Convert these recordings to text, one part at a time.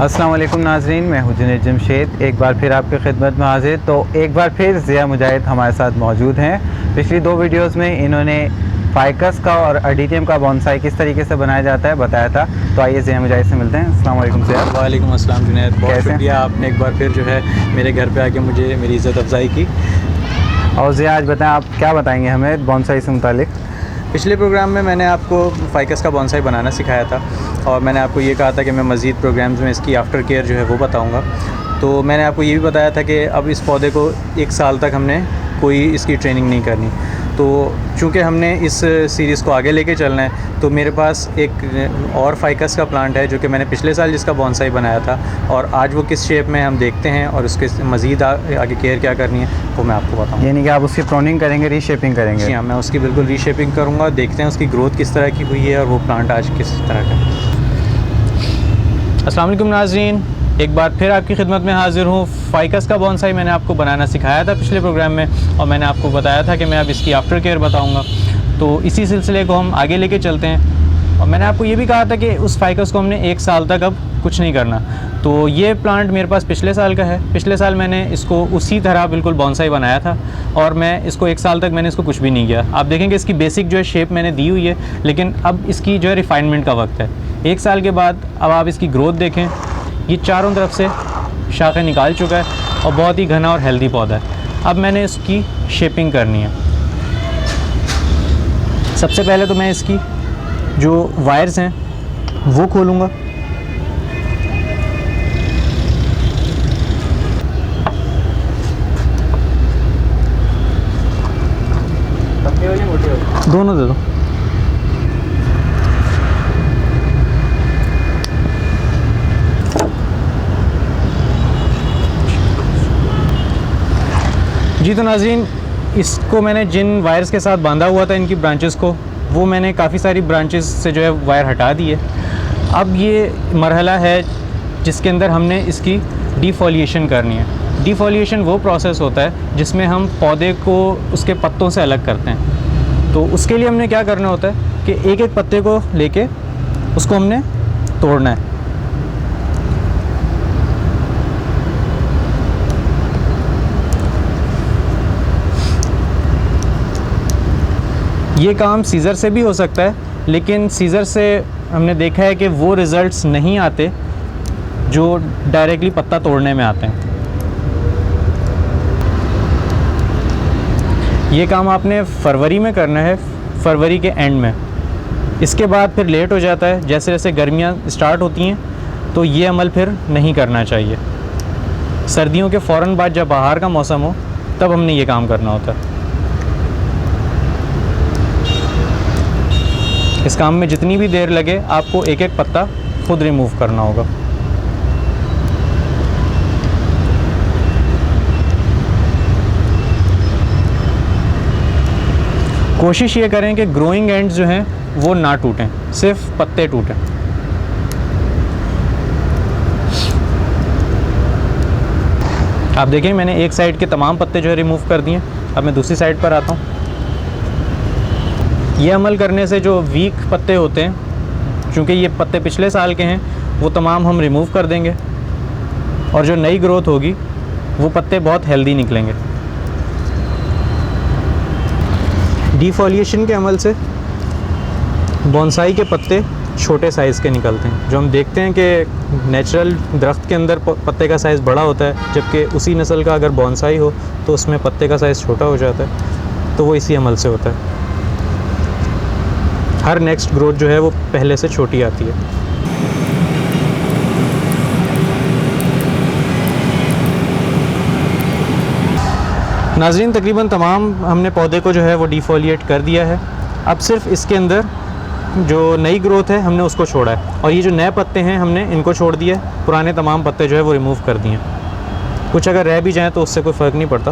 अस्सलाम वालेकुम नाज़रीन, मैं हूं जुनैद जमशेद। एक बार फिर आपकी खिदमत में हाजिर। तो एक बार फिर ज़िया मुजाहिद हमारे साथ मौजूद हैं। पिछली दो वीडियोस में इन्होंने फाइकस का और अडीनियम का बॉन्साई किस तरीके से बनाया जाता है बताया था। तो आइए ज़िया मुजाहिद से मिलते हैं। अस्सलाम वालेकुम ज़िया। वालेकुम अस्सलाम जुनैद, बहुत शुक्रिया आपने एक बार फिर जो है मेरे घर पे आके मुझे मेरी इज़्ज़त अफजाई की। और ज़िया, आज बताएं, आप क्या बताएंगे हमें बॉन्साई से मुतालिक? पिछले प्रोग्राम में मैंने आपको फाइकस का बॉन्साई बनाना सिखाया था और मैंने आपको ये कहा था कि मैं मज़ीद प्रोग्राम्स में इसकी आफ्टर केयर जो है वो बताऊंगा। तो मैंने आपको ये भी बताया था कि अब इस पौधे को 1 साल तक हमने कोई इसकी ट्रेनिंग नहीं करनी। तो चूँकि हमने इस सीरीज़ को आगे लेके चलना है, तो मेरे पास एक और फाइकस का प्लांट है जो कि मैंने पिछले साल जिसका बॉन्साई बनाया था, और आज वो किस शेप में हम देखते हैं और उसके मज़ीद आगे केयर क्या करनी है वो मैं आपको बताऊँगा। यानी कि आप उसकी प्रोनिंग करेंगे, रीशेपिंग करेंगे? जी हाँ, मैं उसकी बिल्कुल रीशेपिंग करूँगा। देखते हैं उसकी ग्रोथ किस तरह की हुई है और वो प्लांट आज किस तरह का है। अस्सलाम वालेकुम नाज़रीन, एक बार फिर आपकी खिदमत में हाज़िर हूँ। फाइकस का बॉन्साई मैंने आपको बनाना सिखाया था पिछले प्रोग्राम में, और मैंने आपको बताया था कि मैं अब इसकी आफ्टर केयर बताऊँगा। तो इसी सिलसिले को हम आगे लेके चलते हैं। और मैंने आपको ये भी कहा था कि उस फाइकस को हमने 1 साल तक अब कुछ नहीं करना। तो ये प्लांट मेरे पास पिछले साल का है। पिछले साल मैंने इसको उसी तरह बिल्कुल बॉन्साई बनाया था और मैं इसको 1 साल तक मैंने इसको कुछ भी नहीं किया। आप देखेंगे इसकी बेसिक जो है शेप मैंने दी हुई है, लेकिन अब इसकी जो है रिफाइनमेंट का वक्त है। 1 साल के बाद अब आप इसकी ग्रोथ देखें, ये चारों तरफ से शाखें निकाल चुका है और बहुत ही घना और हेल्दी पौधा है। अब मैंने इसकी शेपिंग करनी है। सबसे पहले तो मैं इसकी जो वायर्स हैं वो खोलूँगा। दोनों दे दो। जी तो नाज़रीन, इसको मैंने जिन वायर्स के साथ बांधा हुआ था इनकी ब्रांचेस को, वो मैंने काफ़ी सारी ब्रांचेस से जो है वायर हटा दिए। अब ये मरहला है जिसके अंदर हमने इसकी डिफोलिएशन करनी है। डिफोलिएशन वो प्रोसेस होता है जिसमें हम पौधे को उसके पत्तों से अलग करते हैं। तो उसके लिए हमने क्या करना होता है कि एक एक पत्ते को लेके उसको हमने तोड़ना है। ये काम सीज़र से भी हो सकता है, लेकिन सीज़र से हमने देखा है कि वो रिज़ल्ट्स नहीं आते जो डायरेक्टली पत्ता तोड़ने में आते हैं। ये काम आपने फरवरी में करना है, फरवरी के एंड में। इसके बाद फिर लेट हो जाता है। जैसे जैसे गर्मियाँ स्टार्ट होती हैं तो ये अमल फिर नहीं करना चाहिए। सर्दियों के फ़ौरन बाद जब बाहर का मौसम हो तब हमने ये काम करना होता है। इस काम में जितनी भी देर लगे आपको एक एक पत्ता खुद रिमूव करना होगा। कोशिश ये करें कि ग्रोइंग एंड्स जो हैं वो ना टूटें, सिर्फ पत्ते टूटें। आप देखें मैंने एक साइड के तमाम पत्ते जो है रिमूव कर दिए। अब मैं दूसरी साइड पर आता हूँ। ये अमल करने से जो वीक पत्ते होते हैं, चूँकि ये पत्ते पिछले साल के हैं, वो तमाम हम रिमूव कर देंगे और जो नई ग्रोथ होगी वो पत्ते बहुत हेल्दी निकलेंगे। डिफोलिएशन के अमल से बॉन्साई के पत्ते छोटे साइज़ के निकलते हैं। जो हम देखते हैं कि नेचुरल दरख्त के अंदर पत्ते का साइज़ बड़ा होता है, जबकि उसी नस्ल का अगर बॉन्साई हो तो उसमें पत्ते का साइज़ छोटा हो जाता है। तो वो इसी अमल से होता है। हर नेक्स्ट ग्रोथ जो है वो पहले से छोटी आती है। नाज़रीन, तकरीबन तमाम हमने पौधे को जो है वो डिफोलिएट कर दिया है। अब सिर्फ इसके अंदर जो नई ग्रोथ है हमने उसको छोड़ा है, और ये जो नए पत्ते हैं हमने इनको छोड़ दिया है। पुराने तमाम पत्ते जो है वो रिमूव कर दिए हैं। कुछ अगर रह भी जाएँ तो उससे कोई फ़र्क नहीं पड़ता।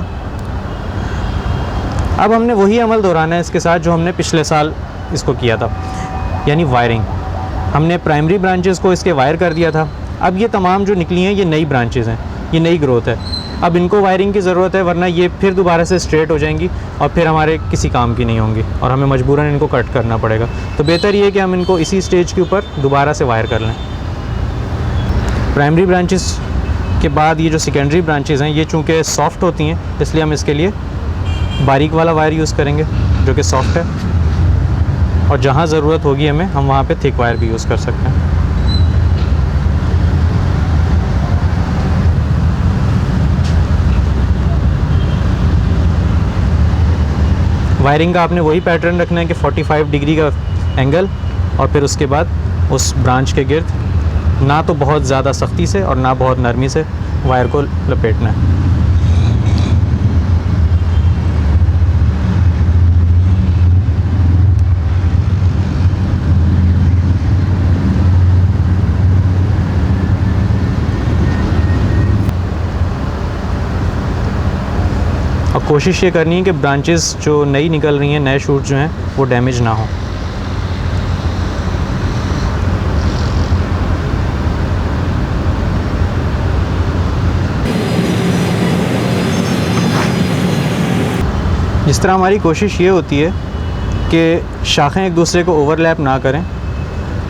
अब हमने वही अमल दोहराना है इसके साथ जो हमने पिछले साल इसको किया था, यानी वायरिंग। हमने प्राइमरी ब्रांचेस को इसके वायर कर दिया था। अब ये तमाम जो निकली हैं ये नई ब्रांचेस हैं, ये नई ग्रोथ है। अब इनको वायरिंग की ज़रूरत है, वरना ये फिर दोबारा से स्ट्रेट हो जाएंगी और फिर हमारे किसी काम की नहीं होंगी और हमें मजबूरन इनको कट करना पड़ेगा। तो बेहतर ये है कि हम इनको इसी स्टेज के ऊपर दोबारा से वायर कर लें। प्राइमरी ब्रांचेस के बाद ये जो सेकेंडरी ब्रांचेस हैं ये चूँकि सॉफ्ट होती हैं, इसलिए हम इसके लिए बारीक वाला वायर यूज़ करेंगे जो कि सॉफ्ट है, और जहाँ ज़रूरत होगी हमें हम वहाँ पे थिक वायर भी यूज़ कर सकते हैं। वायरिंग का आपने वही पैटर्न रखना है कि 45 डिग्री का एंगल, और फिर उसके बाद उस ब्रांच के गिर्द ना तो बहुत ज़्यादा सख्ती से और ना बहुत नरमी से वायर को लपेटना है। और कोशिश ये करनी है कि ब्रांचेस जो नई निकल रही हैं, नए शूट जो हैं, वो डैमेज ना हो। जिस तरह हमारी कोशिश ये होती है कि शाखें एक दूसरे को ओवरलैप ना करें,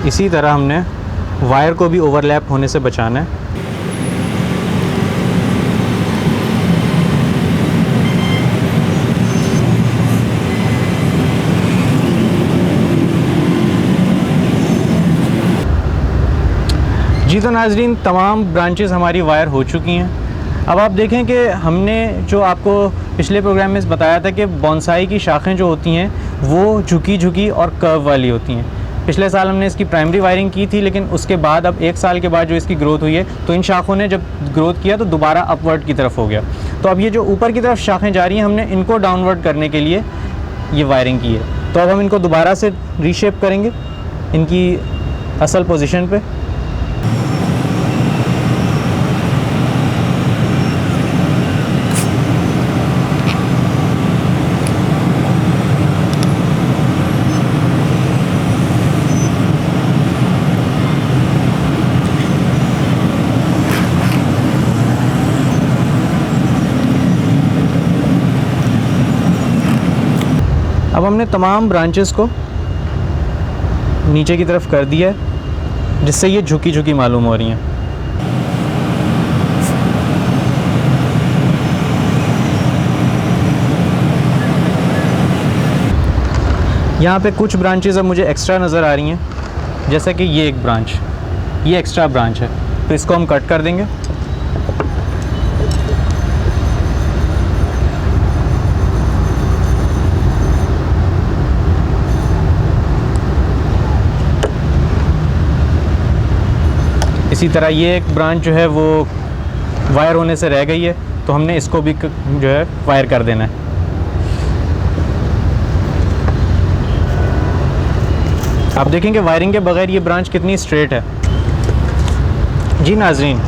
इसी तरह हमने वायर को भी ओवरलैप होने से बचाना है। जी तो नाजरीन, तमाम ब्रांचेस हमारी वायर हो चुकी हैं। अब आप देखें कि हमने जो आपको पिछले प्रोग्राम में बताया था कि बोनसाई की शाखें जो होती हैं वो झुकी और कर्व वाली होती हैं। पिछले साल हमने इसकी प्राइमरी वायरिंग की थी, लेकिन उसके बाद अब 1 साल के बाद जो इसकी ग्रोथ हुई है, तो इन शाखों ने जब ग्रोथ किया तो दोबारा अपवर्ड की तरफ हो गया। तो अब ये जो ऊपर की तरफ शाखें जा रही हैं, हमने इनको डाउनवर्ड करने के लिए ये वायरिंग की है। तो अब हम इनको दोबारा से रीशेप करेंगे इनकी असल पोजीशन पे। अब हमने तमाम ब्रांचेस को नीचे की तरफ कर दिया है, जिससे ये झुकी मालूम हो रही हैं। यहाँ पे कुछ ब्रांचेस अब मुझे एक्स्ट्रा नज़र आ रही हैं, जैसा कि ये एक ब्रांच, ये एक्स्ट्रा ब्रांच है, तो इसको हम कट कर देंगे। इसी तरह ये एक ब्रांच जो है वो वायर होने से रह गई है, तो हमने इसको भी जो है वायर कर देना है। आप देखेंगे वायरिंग के बगैर ये ब्रांच कितनी स्ट्रेट है। जी नाजरीन,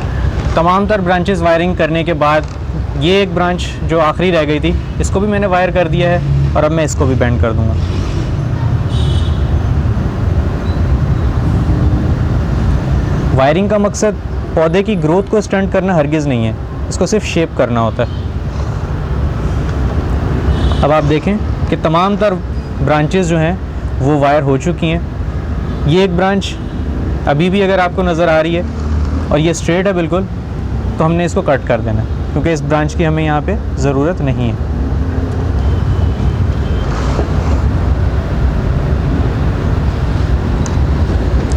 तमाम तर ब्रांचेस वायरिंग करने के बाद ये एक ब्रांच जो आखिरी रह गई थी, इसको भी मैंने वायर कर दिया है, और अब मैं इसको भी बेंड कर दूंगा। वायरिंग का मकसद पौधे की ग्रोथ को स्टंट करना हरगिज़ नहीं है, इसको सिर्फ शेप करना होता है। अब आप देखें कि तमाम तर ब्रांचेस जो हैं वो वायर हो चुकी हैं। ये एक ब्रांच अभी भी अगर आपको नज़र आ रही है और ये स्ट्रेट है बिल्कुल, तो हमने इसको कट कर देना है, क्योंकि इस ब्रांच की हमें यहाँ पे ज़रूरत नहीं है।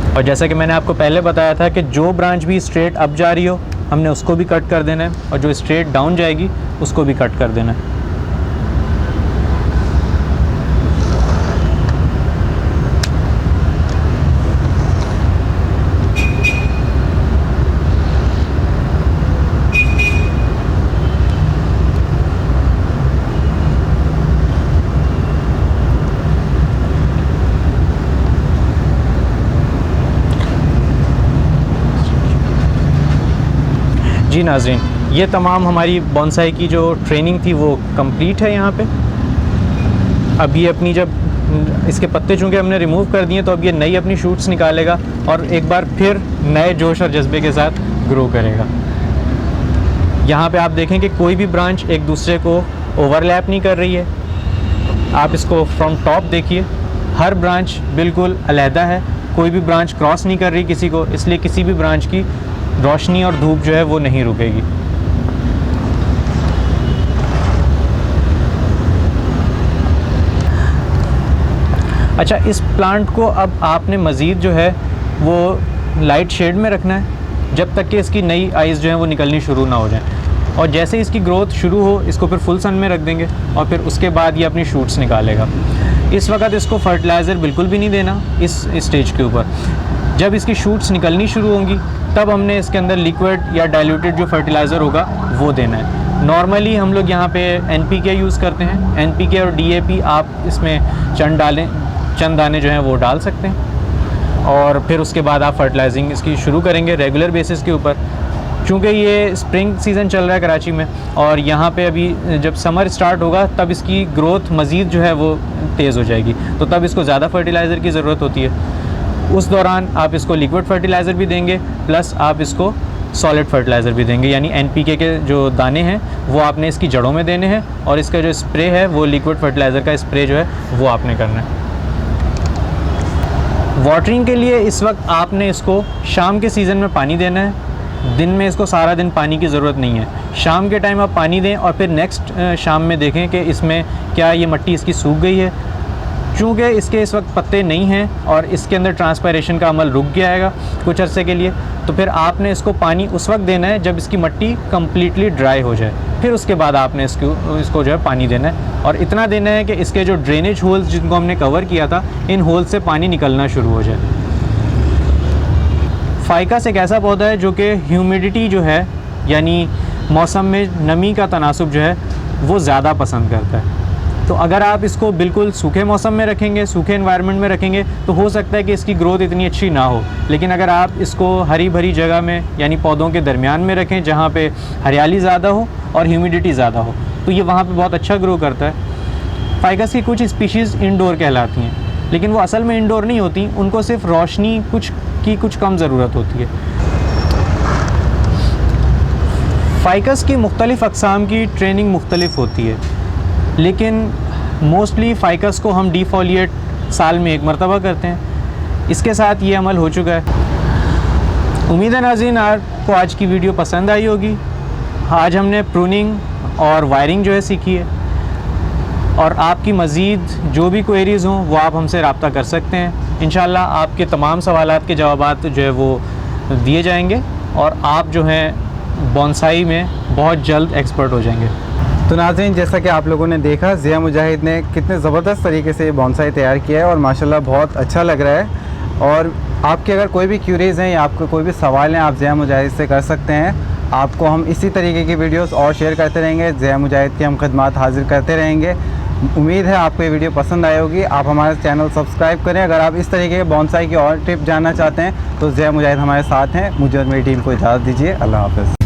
और जैसा कि मैंने आपको पहले बताया था कि जो ब्रांच भी स्ट्रेट अप जा रही हो, हमने उसको भी कट कर देना है, और जो स्ट्रेट डाउन जाएगी उसको भी कट कर देना है। जी नाज़रीन, ये तमाम हमारी बोनसाई की जो ट्रेनिंग थी वो कंप्लीट है यहाँ पे। अब ये अपनी जब इसके पत्ते चूँकि हमने रिमूव कर दिए, तो अब ये नई अपनी शूट्स निकालेगा और एक बार फिर नए जोश और जज्बे के साथ ग्रो करेगा। यहाँ पे आप देखें कि कोई भी ब्रांच एक दूसरे को ओवरलैप नहीं कर रही है। आप इसको फ्रॉम टॉप देखिए, हर ब्रांच बिल्कुल अलहदा है, कोई भी ब्रांच क्रॉस नहीं कर रही किसी को, इसलिए किसी भी ब्रांच की रोशनी और धूप जो है वो नहीं रुकेगी। अच्छा, इस प्लांट को अब आपने मज़ीद जो है वो लाइट शेड में रखना है जब तक कि इसकी नई आइज़ जो है वो निकलनी शुरू ना हो जाए, और जैसे ही इसकी ग्रोथ शुरू हो इसको फिर फुल सन में रख देंगे और फिर उसके बाद ये अपनी शूट्स निकालेगा। इस वक्त इसको फर्टिलाइज़र बिल्कुल भी नहीं देना इस स्टेज के ऊपर। जब इसकी शूट्स निकलनी शुरू होंगी तब हमने इसके अंदर लिक्विड या डाइल्यूटेड जो फर्टिलाइज़र होगा वो देना है। नॉर्मली हम लोग यहाँ पे NPK यूज़ करते हैं। NPK और DAP आप इसमें चंद दाने जो हैं वो डाल सकते हैं, और फिर उसके बाद आप फर्टिलाइजिंग इसकी शुरू करेंगे रेगुलर बेसिस के ऊपर। चूँकि ये स्प्रिंग सीज़न चल रहा है कराची में, और यहाँ पे अभी जब समर स्टार्ट होगा तब इसकी ग्रोथ मज़ीद जो है वो तेज़ हो जाएगी, तो तब इसको ज़्यादा फर्टिलाइज़र की ज़रूरत होती है। उस दौरान आप इसको लिक्विड फर्टिलाइज़र भी देंगे, प्लस आप इसको सॉलिड फर्टिलाइज़र भी देंगे, यानी NPK के जो दाने हैं वो आपने इसकी जड़ों में देने हैं, और इसका जो स्प्रे है वो लिक्विड फर्टिलाइज़र का स्प्रे जो है वो आपने करना है। वाटरिंग के लिए इस वक्त आपने इसको शाम के सीज़न में पानी देना है। दिन में इसको सारा दिन पानी की ज़रूरत नहीं है। शाम के टाइम आप पानी दें और फिर नेक्स्ट शाम में देखें कि इसमें क्या ये मिट्टी इसकी सूख गई है। चूँकि इसके इस वक्त पत्ते नहीं हैं और इसके अंदर ट्रांसपायरेशन का अमल रुक गया है कुछ अरसे के लिए, तो फिर आपने इसको पानी उस वक्त देना है जब इसकी मिट्टी कम्प्लीटली ड्राई हो जाए। फिर उसके बाद आपने इसको जो है पानी देना है, और इतना देना है कि इसके जो ड्रेनेज होल्स जिनको हमने कवर किया था, इन होल्स से पानी निकलना शुरू हो जाए। फाइकस एक ऐसा पौधा है जो कि ह्यूमिडिटी जो है, यानी मौसम में नमी का तनासुब जो है वो ज़्यादा पसंद करता है। तो अगर आप इसको बिल्कुल सूखे मौसम में रखेंगे, सूखे एनवायरनमेंट में रखेंगे, तो हो सकता है कि इसकी ग्रोथ इतनी अच्छी ना हो। लेकिन अगर आप इसको हरी भरी जगह में, यानी पौधों के दरमियान में रखें जहाँ पे हरियाली ज़्यादा हो और ह्यूमिडिटी ज़्यादा हो, तो ये वहाँ पे बहुत अच्छा ग्रो करता है। फाइकस की कुछ स्पीशीज़ इंडोर कहलाती हैं, लेकिन वो असल में इंडोर नहीं होती, उनको सिर्फ रोशनी कुछ कम ज़रूरत होती है। फाइकस की मुख्तलिफ़ अक़साम की ट्रेनिंग मुख्तलिफ होती है, लेकिन मोस्टली फ़ाइकस को हम डिफोलिएट साल में एक मरतबा करते हैं। इसके साथ ये अमल हो चुका है। उम्मीद है नाज़रीन आपको आज की वीडियो पसंद आई होगी। आज हमने प्रूनिंग और वायरिंग जो है सीखी है, और आपकी मज़ीद जो भी क्वेरीज़ हों वो आप हमसे रब्ता कर सकते हैं। इंशाल्लाह आपके तमाम सवालात के जवाबात जो है वो दिए जाएंगे, और आप जो हैं बोनसाई में बहुत जल्द एक्सपर्ट हो जाएंगे। तो नाज़रीन, जैसा कि आप लोगों ने देखा, ज़िया मुजाहिद ने कितने ज़बरदस्त तरीके से ये बोनसाई तैयार किया है और माशाल्लाह बहुत अच्छा लग रहा है। और आपके अगर कोई भी क्यूरीज़ हैं या आपको कोई भी सवाल हैं, आप ज़िया मुजाहिद से कर सकते हैं। आपको हम इसी तरीके की वीडियोस और शेयर करते रहेंगे। ज़िया मुजाहिद की हम खदमात हाजिर करते रहेंगे। उम्मीद है आपको ये वीडियो पसंद आई होगी। आप हमारा चैनल सब्सक्राइब करें। अगर आप इस तरीके के बोनसाई की और टिप जानना चाहते हैं तो ज़िया मुजाहिद हमारे साथ हैं। मुझे और मेरी टीम को इजाज़त दीजिए। अल्लाह हाफ़िज़।